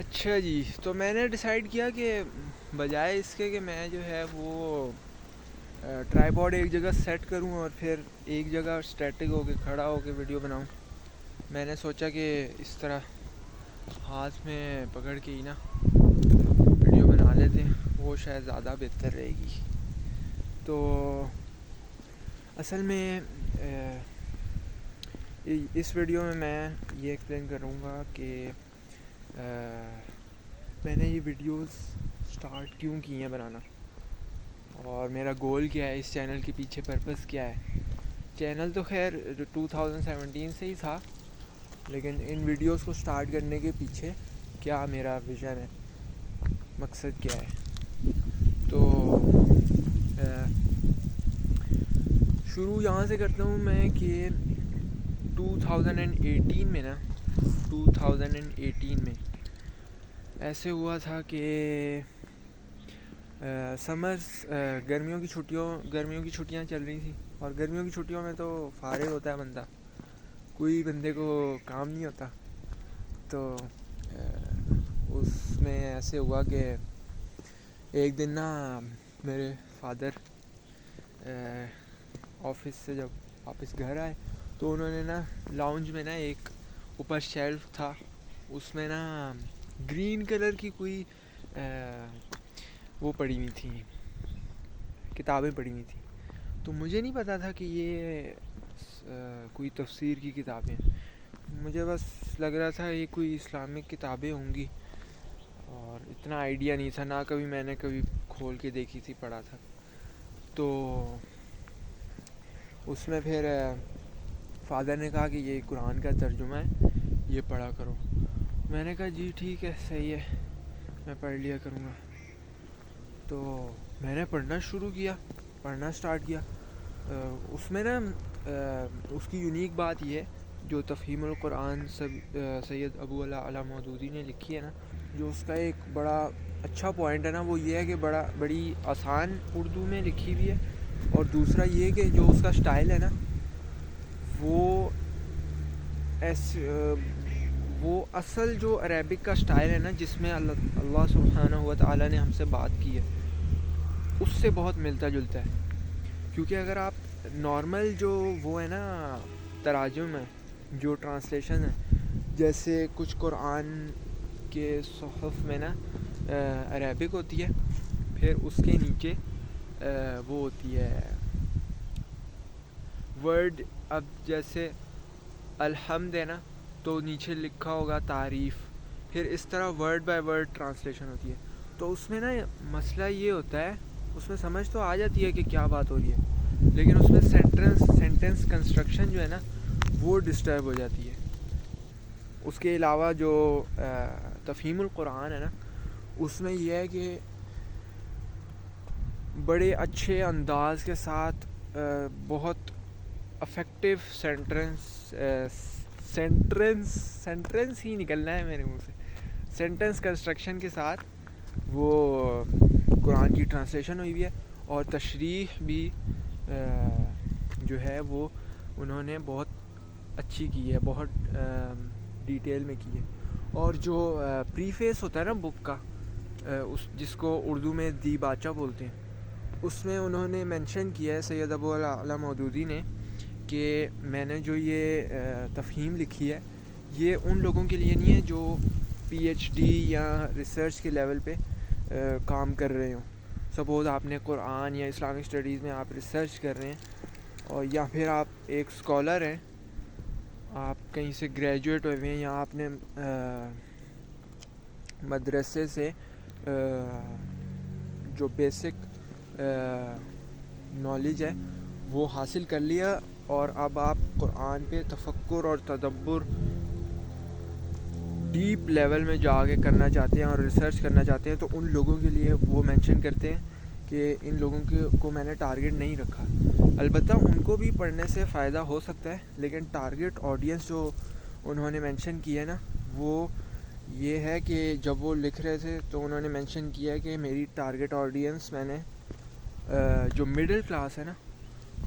اچھا جی، تو میں نے ڈیسائیڈ کیا کہ بجائے اس کے کہ میں جو ہے وہ ٹرائی پوڈ ایک جگہ سیٹ کروں اور پھر ایک جگہ اسٹیٹک ہو کے کھڑا ہو کے ویڈیو بناؤں، میں نے سوچا کہ اس طرح ہاتھ میں پکڑ کے ہی نا ویڈیو بنا لیتے ہیں، وہ شاید زیادہ بہتر رہے گی۔ تو اصل میں اس ویڈیو میں یہ ایکسپلین کروں گا کہ میں نے یہ ویڈیوز سٹارٹ کیوں کی ہیں بنانا، اور میرا گول کیا ہے، اس چینل کے پیچھے پرپس کیا ہے۔ چینل تو خیر 2017 سے ہی تھا، لیکن ان ویڈیوز کو سٹارٹ کرنے کے پیچھے کیا میرا ویژن ہے، مقصد کیا ہے۔ تو شروع یہاں سے کرتا ہوں میں کہ 2018 میں نا 2018 میں ایسے ہوا تھا کہ سمرز گرمیوں کی چھٹیاں چل رہی تھیں، اور گرمیوں کی چھٹیوں میں تو فارغ ہوتا ہے بندہ، کوئی بندے کو کام نہیں ہوتا۔ تو اس میں ایسے ہوا کہ ایک دن نا میرے فادر آفس سے جب واپس گھر آئے تو انہوں نے نا لاؤنج میں نا ایک اوپر شیلف تھا، اس میں نا گرین کلر کی کوئی وہ پڑی ہوئی تھیں، کتابیں پڑی ہوئی تھیں۔ تو مجھے نہیں پتا تھا کہ یہ کوئی تفسیر کی کتابیں، مجھے بس لگ رہا تھا یہ کوئی اسلامک کتابیں ہوں گی، اور اتنا آئیڈیا نہیں تھا، نہ کبھی میں نے کبھی کھول کے دیکھی تھی، پڑھا تھا۔ تو اس میں پھر فادر نے کہا کہ یہ قرآن کا ترجمہ ہے، یہ پڑھا کرو۔ میں نے کہا جی ٹھیک ہے، صحیح ہے، میں پڑھ لیا کروں گا۔ تو میں نے پڑھنا سٹارٹ کیا۔ اس میں نا اس کی یونیک بات یہ ہے، جو تفہیم القرآن سید ابو اعلیٰ مودودی نے لکھی ہے نا، جو اس کا ایک بڑا اچھا پوائنٹ ہے نا، وہ یہ ہے کہ بڑی آسان اردو میں لکھی ہوئی ہے، اور دوسرا یہ کہ جو اس کا سٹائل ہے نا وہ اصل جو عربک کا سٹائل ہے نا، جس میں اللہ سبحانہ و تعالیٰ نے ہم سے بات کی ہے، اس سے بہت ملتا جلتا ہے۔ کیونکہ اگر آپ نارمل جو وہ ہے نا تراجم ہے، جو ٹرانسلیشن ہے، جیسے کچھ قرآن کے صحف میں نا عربک ہوتی ہے، پھر اس کے نیچے وہ ہوتی ہے ورڈ، اب جیسے الحمد ہے نا، تو نیچے لکھا ہوگا تعریف، پھر اس طرح ورڈ بائی ورڈ ٹرانسلیشن ہوتی ہے۔ تو اس میں نا مسئلہ یہ ہوتا ہے، اس میں سمجھ تو آ جاتی ہے کہ کیا بات ہو رہی ہے، لیکن اس میں سینٹنس کنسٹرکشن جو ہے نا وہ ڈسٹرب ہو جاتی ہے۔ اس کے علاوہ جو تفہیم القرآن ہے نا، اس میں یہ ہے کہ بڑے اچھے انداز کے ساتھ بہت افیکٹو سینٹرنس ہی نکلنا ہے میرے منہ سے، سینٹنس کنسٹرکشن کے ساتھ وہ قرآن کی ٹرانسلیشن ہوئی ہے، اور تشریح بھی جو ہے وہ انہوں نے بہت اچھی کی ہے، بہت ڈیٹیل میں کی ہے۔ اور جو پریفیس ہوتا ہے نا بک کا، جس کو اردو میں دی باچا بولتے ہیں، اس میں انہوں نے مینشن کیا ہے سید ابو اعلیٰ مودودی نے کہ میں نے جو یہ تفہیم لکھی ہے، یہ ان لوگوں کے لیے نہیں ہے جو پی ایچ ڈی یا ریسرچ کے لیول پہ کام کر رہے ہوں۔ سپوز آپ نے قرآن یا اسلامک اسٹڈیز میں آپ ریسرچ کر رہے ہیں، اور یا پھر آپ ایک اسکالر ہیں، آپ کہیں سے گریجویٹ ہوئے ہیں، یا آپ نے مدرسے سے جو بیسک نالج ہے وہ حاصل کر لیا، اور اب آپ قرآن پہ تفکر اور تدبر ڈیپ لیول میں جا کے کرنا چاہتے ہیں اور ریسرچ کرنا چاہتے ہیں، تو ان لوگوں کے لیے وہ مینشن کرتے ہیں کہ ان لوگوں کو میں نے ٹارگیٹ نہیں رکھا۔ البتہ ان کو بھی پڑھنے سے فائدہ ہو سکتا ہے، لیکن ٹارگیٹ آڈینس جو انہوں نے مینشن کی ہے نا، وہ یہ ہے کہ جب وہ لکھ رہے تھے تو انہوں نے مینشن کیا ہے کہ میری ٹارگیٹ آڈینس میں نے جو مڈل کلاس ہے نا،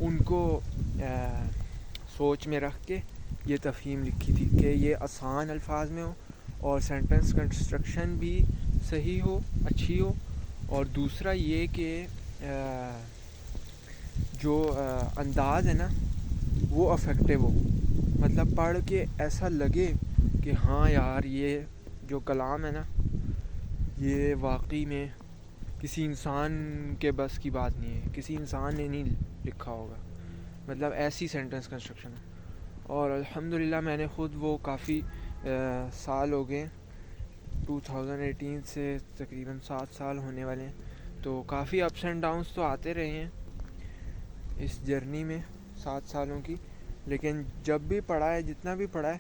ان کو سوچ میں رکھ کے یہ تفہیم لکھی تھی کہ یہ آسان الفاظ میں ہو، اور سینٹنس کنسٹرکشن بھی صحیح ہو، اچھی ہو، اور دوسرا یہ کہ جو انداز ہے نا وہ افیکٹو ہو، مطلب پڑھ کے ایسا لگے کہ ہاں یار یہ جو کلام ہے نا یہ واقعی میں کسی انسان کے بس کی بات نہیں ہے، کسی انسان نے نہیں لکھا ہوگا، مطلب ایسی سینٹنس کنسٹرکشن ہے. اور الحمدللہ میں نے خود وہ کافی سال ہو گئے 2018 سے تقریباً 7 سال ہونے والے ہیں، تو کافی اپس اینڈ ڈاؤنس تو آتے رہے ہیں اس جرنی میں 7 سالوں کی، لیکن جب بھی پڑھا ہے، جتنا بھی پڑھا ہے،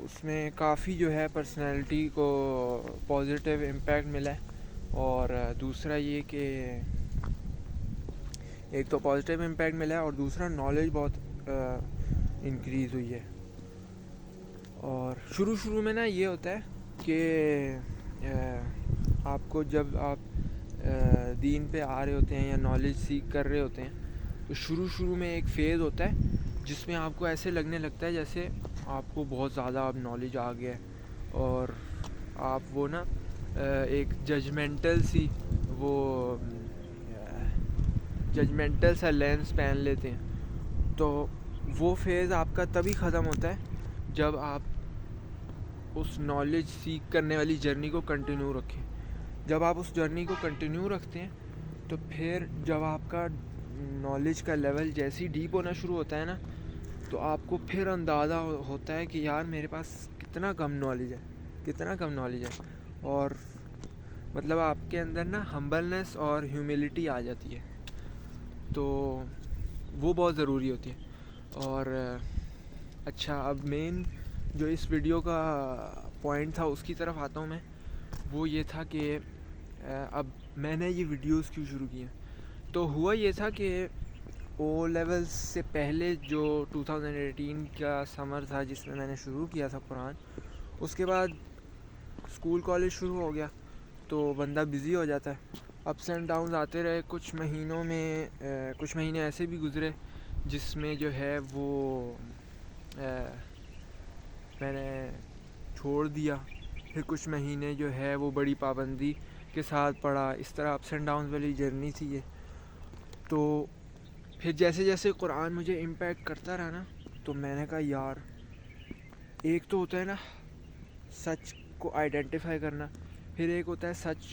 اس میں کافی جو ہے پرسنالٹی کو پازیٹیو امپیکٹ ملا ہے. اور دوسرا یہ کہ ایک تو پازیٹیو امپیکٹ ملا ہے اور دوسرا نالج بہت انکریز ہوئی ہے. اور شروع میں نا یہ ہوتا ہے کہ آپ کو جب آپ دین پہ آ رہے ہوتے ہیں یا نالج سیکھ کر رہے ہوتے ہیں تو شروع میں ایک فیز ہوتا ہے جس میں آپ کو ایسے لگنے لگتا ہے جیسے آپ کو بہت زیادہ اب نالج آ گیا ہے، اور آپ وہ نا ایک ججمنٹل سا لینس پہن لیتے ہیں. تو وہ فیز آپ کا تبھی ختم ہوتا ہے جب آپ اس نالج سیکھ کرنے والی جرنی کو کنٹینیو رکھیں. جب آپ اس جرنی کو کنٹینیو رکھتے ہیں تو پھر جب آپ کا نالج کا لیول جیسے ہی ڈیپ ہونا شروع ہوتا ہے نا تو آپ کو پھر اندازہ ہوتا ہے کہ یار میرے پاس کتنا کم نالج ہے. اور مطلب آپ کے اندر نا ہمبلنس اور ہیوملٹی آ جاتی ہے، تو وہ بہت ضروری ہوتی ہے. اور اچھا، اب مین جو اس ویڈیو کا پوائنٹ تھا اس کی طرف آتا ہوں میں. وہ یہ تھا کہ اب میں نے یہ ویڈیوز کیوں شروع کی ہیں. تو ہوا یہ تھا کہ او لیولز سے پہلے جو 2018 کا سمر تھا جس میں نے شروع کیا تھا قرآن، اس کے بعد اسکول کالج شروع ہو گیا تو بندہ بزی ہو جاتا ہے. اپس اینڈ ڈاؤنز آتے رہے. کچھ مہینے ایسے بھی گزرے جس میں جو ہے وہ میں نے چھوڑ دیا. پھر کچھ مہینے جو ہے وہ بڑی پابندی کے ساتھ پڑھا. اس طرح اپس اینڈ ڈاؤنز والی جرنی تھی یہ. تو پھر جیسے جیسے قرآن مجھے امپیکٹ کرتا رہا نا تو میں نے کہا یار ایک تو ہوتا ہے نا سچ کو آئیڈینٹیفائی کرنا، پھر ایک ہوتا ہے سچ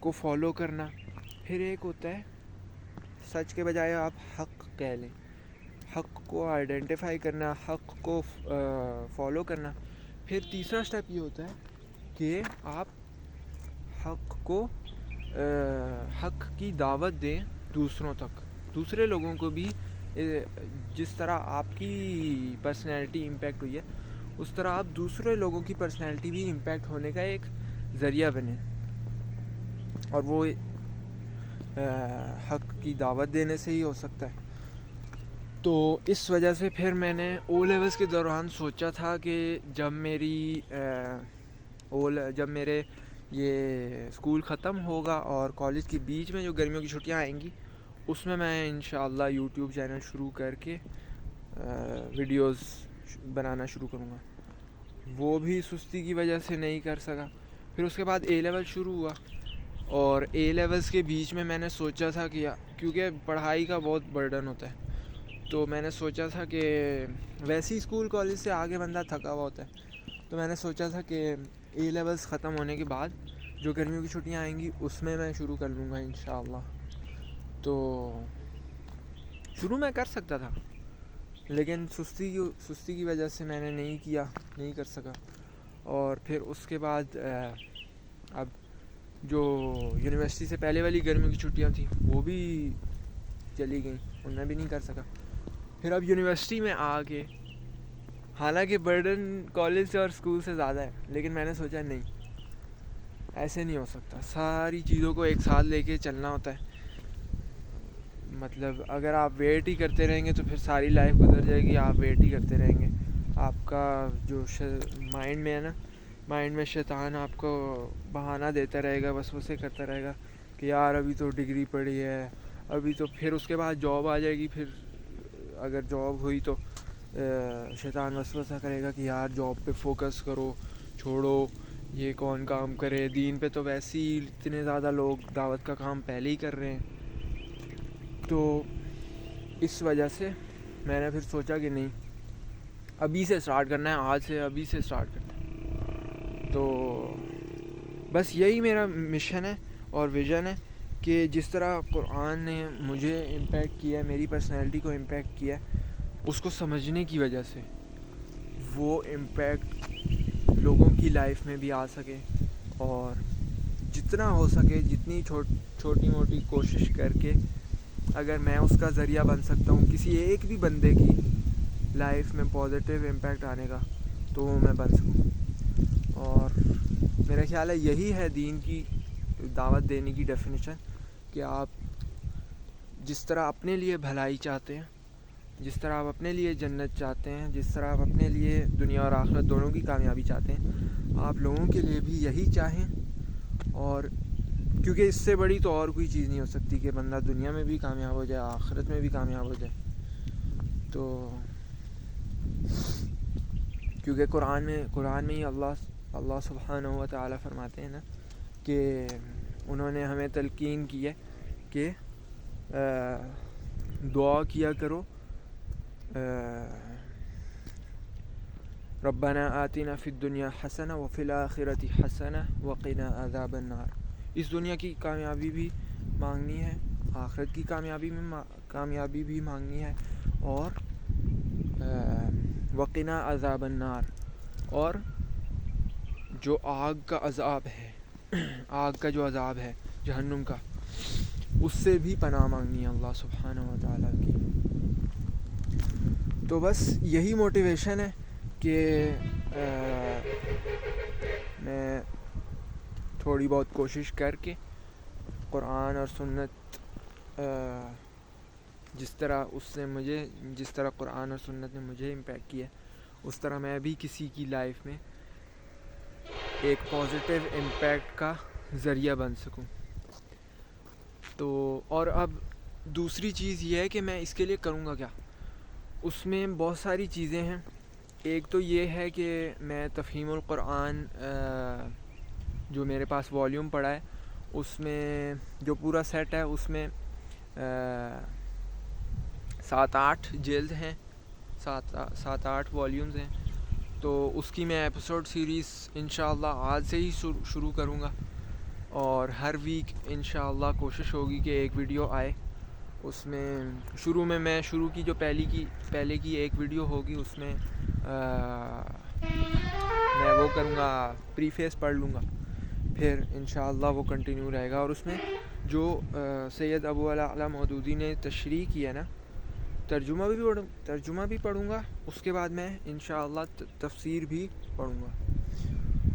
کو فالو کرنا، پھر ایک ہوتا ہے سچ کے بجائے آپ حق کہہ لیں، حق کو آئیڈینٹیفائی کرنا، حق کو فالو کرنا. پھر تیسرا سٹیپ یہ ہوتا ہے کہ آپ حق کی دعوت دیں دوسروں تک، دوسرے لوگوں کو بھی جس طرح آپ کی پرسنالٹی امپیکٹ ہوئی ہے اس طرح آپ دوسرے لوگوں کی پرسنالٹی بھی امپیکٹ ہونے کا ایک ذریعہ بنیں. اور وہ حق کی دعوت دینے سے ہی ہو سکتا ہے. تو اس وجہ سے پھر میں نے او لیولز کے دوران سوچا تھا کہ جب میرے یہ اسکول ختم ہوگا اور کالج کے بیچ میں جو گرمیوں کی چھٹیاں آئیں گی اس میں انشاءاللہ یوٹیوب چینل شروع کر کے ویڈیوز بنانا شروع کروں گا. وہ بھی سستی کی وجہ سے نہیں کر سکا. پھر اس کے بعد اے لیول شروع ہوا اور اے لیولز کے بیچ میں نے سوچا تھا کہ کیونکہ پڑھائی کا بہت برڈن ہوتا ہے تو میں نے سوچا تھا کہ ویسے ہی اسکول کالج سے آگے بندہ تھکا ہوا ہوتا ہے تو میں نے سوچا تھا کہ اے لیولز ختم ہونے کے بعد جو گرمیوں کی چھٹیاں آئیں گی اس میں شروع کر لوں گا انشاءاللہ. تو شروع میں کر سکتا تھا لیکن سستی کی وجہ سے میں نے نہیں کر سکا. اور پھر اس کے بعد اب جو یونیورسٹی سے پہلے والی گرمیوں کی چھٹیاں تھیں وہ بھی چلی گئیں، ان میں بھی نہیں کر سکا. پھر اب یونیورسٹی میں آ کے حالانکہ برڈن کالج سے اور اسکول سے زیادہ ہے لیکن میں نے سوچا نہیں، ایسے نہیں ہو سکتا، ساری چیزوں کو ایک ساتھ لے کے چلنا ہوتا ہے. مطلب اگر آپ ویٹ ہی کرتے رہیں گے تو پھر ساری لائف گزر جائے گی. آپ ویٹ ہی کرتے رہیں گے، آپ کا جو مائنڈ میں ہے نا، مائنڈ میں شیطان آپ کو بہانہ دیتا رہے گا، وسوسے کرتا رہے گا کہ یار ابھی تو ڈگری پڑھی ہے، ابھی تو پھر اس کے بعد جاب آ جائے گی. پھر اگر جاب ہوئی تو شیطان وسوسہ کرے گا کہ یار جاب پہ فوکس کرو، چھوڑو یہ کون کام کرے، دین پہ تو ویسے ہی اتنے زیادہ لوگ دعوت کا کام پہلے ہی کر رہے ہیں. تو اس وجہ سے میں نے پھر سوچا کہ نہیں، ابھی سے سٹارٹ کرنا ہے، آج سے ابھی سے سٹارٹ کرنا ہے. تو بس یہی میرا مشن ہے اور ویژن ہے کہ جس طرح قرآن نے مجھے امپیکٹ کیا ہے، میری پرسنالٹی کو امپیکٹ کیا ہے، اس کو سمجھنے کی وجہ سے وہ امپیکٹ لوگوں کی لائف میں بھی آ سکے، اور جتنا ہو سکے، جتنی چھوٹی موٹی کوشش کر کے اگر میں اس کا ذریعہ بن سکتا ہوں کسی ایک بھی بندے کی لائف میں پازیٹیو امپیکٹ آنے کا، تو وہ میں بن سکوں. اور میرا خیال ہے یہی ہے دین کی دعوت دینے کی ڈیفینیشن، کہ آپ جس طرح اپنے لیے بھلائی چاہتے ہیں، جس طرح آپ اپنے لیے جنت چاہتے ہیں، جس طرح آپ اپنے لیے دنیا اور آخرت دونوں کی کامیابی چاہتے ہیں، آپ لوگوں کے لیے بھی یہی چاہیں. اور کیونکہ اس سے بڑی تو اور کوئی چیز نہیں ہو سکتی کہ بندہ دنیا میں بھی کامیاب ہو جائے، آخرت میں بھی کامیاب ہو جائے. تو کیونکہ قرآن میں ہی اللہ سبحانہ و تعالیٰ فرماتے ہیں نا کہ انہوں نے ہمیں تلقین کی ہے کہ دعا کیا کرو، ربنا آتنا فی الدنیا حسنہ وفی الآخرۃ حسنہ وقنا عذاب النار. اس دنیا کی کامیابی بھی مانگنی ہے، آخرت کی کامیابی بھی مانگنی ہے، اور وقنا عذاب النار، اور جو آگ کا عذاب ہے، آگ کا جو عذاب ہے جہنم کا، اس سے بھی پناہ مانگنی ہے اللہ سبحانہ و تعالیٰ کی. تو بس یہی موٹیویشن ہے کہ میں تھوڑی بہت کوشش کر کے قرآن اور سنت، جس طرح قرآن اور سنت نے مجھے امپیکٹ کیا، اس طرح میں بھی کسی کی لائف میں ایک پازیٹیو امپیکٹ کا ذریعہ بن سکوں. تو اور اب دوسری چیز یہ ہے کہ میں اس کے لیے کروں گا کیا. اس میں بہت ساری چیزیں ہیں. ایک تو یہ ہے کہ میں تفہیم القرآن جو میرے پاس والیوم پڑا ہے، اس میں جو پورا سیٹ ہے، اس میں 7-8 جلد ہیں، 7-8 والیومز ہیں. تو اس کی میں ایپیسوڈ سیریز انشاءاللہ آج سے ہی شروع کروں گا، اور ہر ویک انشاءاللہ کوشش ہوگی کہ ایک ویڈیو آئے. اس میں شروع کی جو پہلے کی ایک ویڈیو ہوگی، اس میں میں وہ کروں گا، پری فیس پڑھ لوں گا، پھر انشاءاللہ وہ کنٹینیو رہے گا. اور اس میں جو سید ابو الاعلی مودودی نے تشریح کی ہے نا، ترجمہ بھی پڑھوں گا، اس کے بعد میں انشاءاللہ تفسیر بھی پڑھوں گا.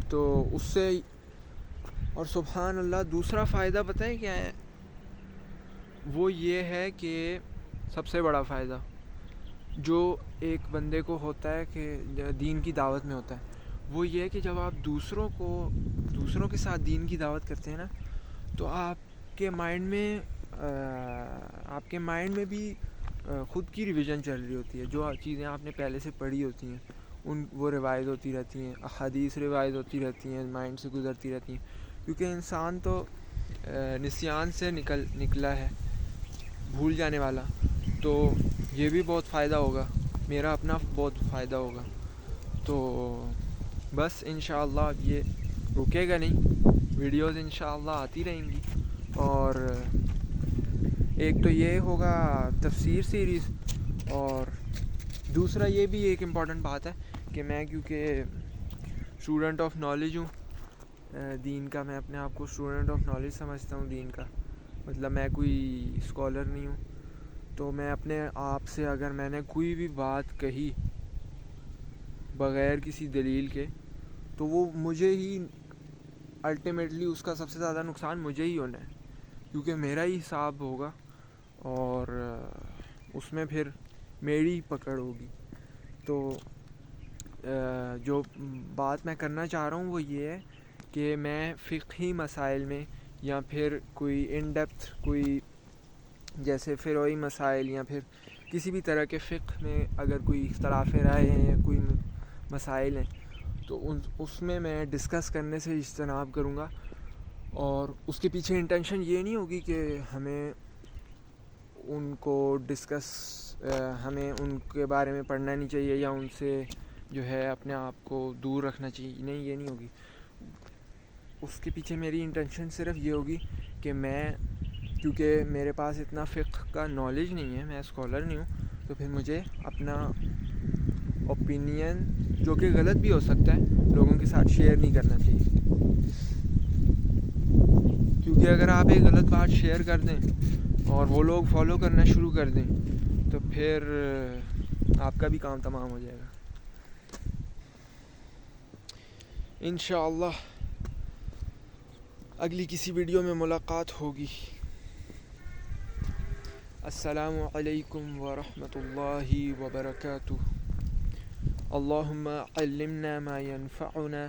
تو اس سے، اور سبحان اللہ، دوسرا فائدہ بتائیں کیا ہے؟ وہ یہ ہے کہ سب سے بڑا فائدہ جو ایک بندے کو ہوتا ہے کہ دین کی دعوت میں ہوتا ہے، وہ یہ ہے کہ جب آپ دوسروں کے ساتھ دین کی دعوت کرتے ہیں نا، تو آپ کے مائنڈ میں بھی خود کی ریویژن چل رہی ہوتی ہے. جو چیزیں آپ نے پہلے سے پڑھی ہوتی ہیں وہ ریوائز ہوتی رہتی ہیں، احادیث ریوائز ہوتی رہتی ہیں، مائنڈ سے گزرتی رہتی ہیں. کیونکہ انسان تو نسیان سے نکلا ہے، بھول جانے والا. تو یہ بھی بہت فائدہ ہوگا، میرا اپنا بہت فائدہ ہوگا. تو بس انشاءاللہ یہ رکے گا نہیں، ویڈیوز انشاءاللہ آتی رہیں گی. اور ایک تو یہ ہوگا تفسیر سیریز، اور دوسرا یہ بھی ایک امپورٹنٹ بات ہے کہ میں کیونکہ اسٹوڈنٹ آف نالج ہوں دین کا، میں اپنے آپ کو اسٹوڈنٹ آف نالج سمجھتا ہوں دین کا، مطلب میں کوئی اسکالر نہیں ہوں. تو میں اپنے آپ سے، اگر میں نے کوئی بھی بات کہی بغیر کسی دلیل کے، تو وہ مجھے ہی الٹیمیٹلی اس کا سب سے زیادہ نقصان مجھے ہی ہونا ہے، کیونکہ میرا ہی حساب ہوگا، اور اس میں پھر میری پکڑ ہوگی. تو جو بات میں کرنا چاہ رہا ہوں وہ یہ ہے کہ میں فقہی مسائل میں، یا پھر کوئی ان ڈیپتھ کوئی جیسے فروعی مسائل، یا پھر کسی بھی طرح کے فقہ میں اگر کوئی اختلاف رائے ہیں یا کوئی مسائل ہیں، تو اس میں ڈسکس کرنے سے اجتناب کروں گا، اور اس کے پیچھے انٹینشن یہ نہیں ہوگی کہ ہمیں ان کو ہمیں ان کے بارے میں پڑھنا نہیں چاہیے یا ان سے جو ہے اپنے آپ کو دور رکھنا چاہیے، نہیں، یہ نہیں ہوگی. اس کے پیچھے میری انٹینشن صرف یہ ہوگی کہ کیونکہ میرے پاس اتنا فقہ کا نالج نہیں ہے، میں اسکالر نہیں ہوں، تو پھر مجھے اپنا اوپینین جو کہ غلط بھی ہو سکتا ہے لوگوں کے ساتھ شیئر نہیں کرنا چاہیے. کیونکہ اگر آپ ایک غلط بات شیئر کر دیں اور وہ لوگ فالو کرنا شروع کر دیں تو پھر آپ کا بھی کام تمام ہو جائے گا. انشاءاللہ اگلی کسی ویڈیو میں ملاقات ہوگی. السلام علیکم ورحمۃ اللہ وبرکاتہ. اللہم علمنا ما ينفعنا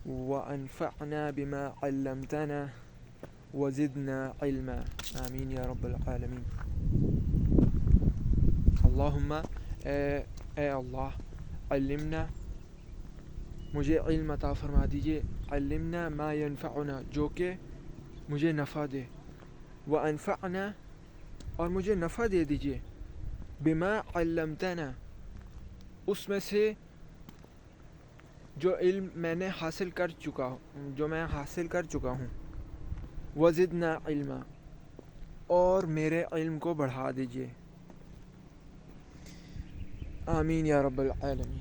وانفعنا بما علمتنا وزدنا علما. آمین یا رب العالمین. اللہم اے اللہ، علمنا مجھے علم عطا فرما دیجیے، علمنا ما ینفعنا جو کہ مجھے نفع دے، وانفعنا اور مجھے نفع دے دیجیے، بما علمتنا اس میں سے جو علم میں نے حاصل کر چکا ہوں، وزدنا علما اور میرے علم کو بڑھا دیجیے. آمین یا رب العالمین.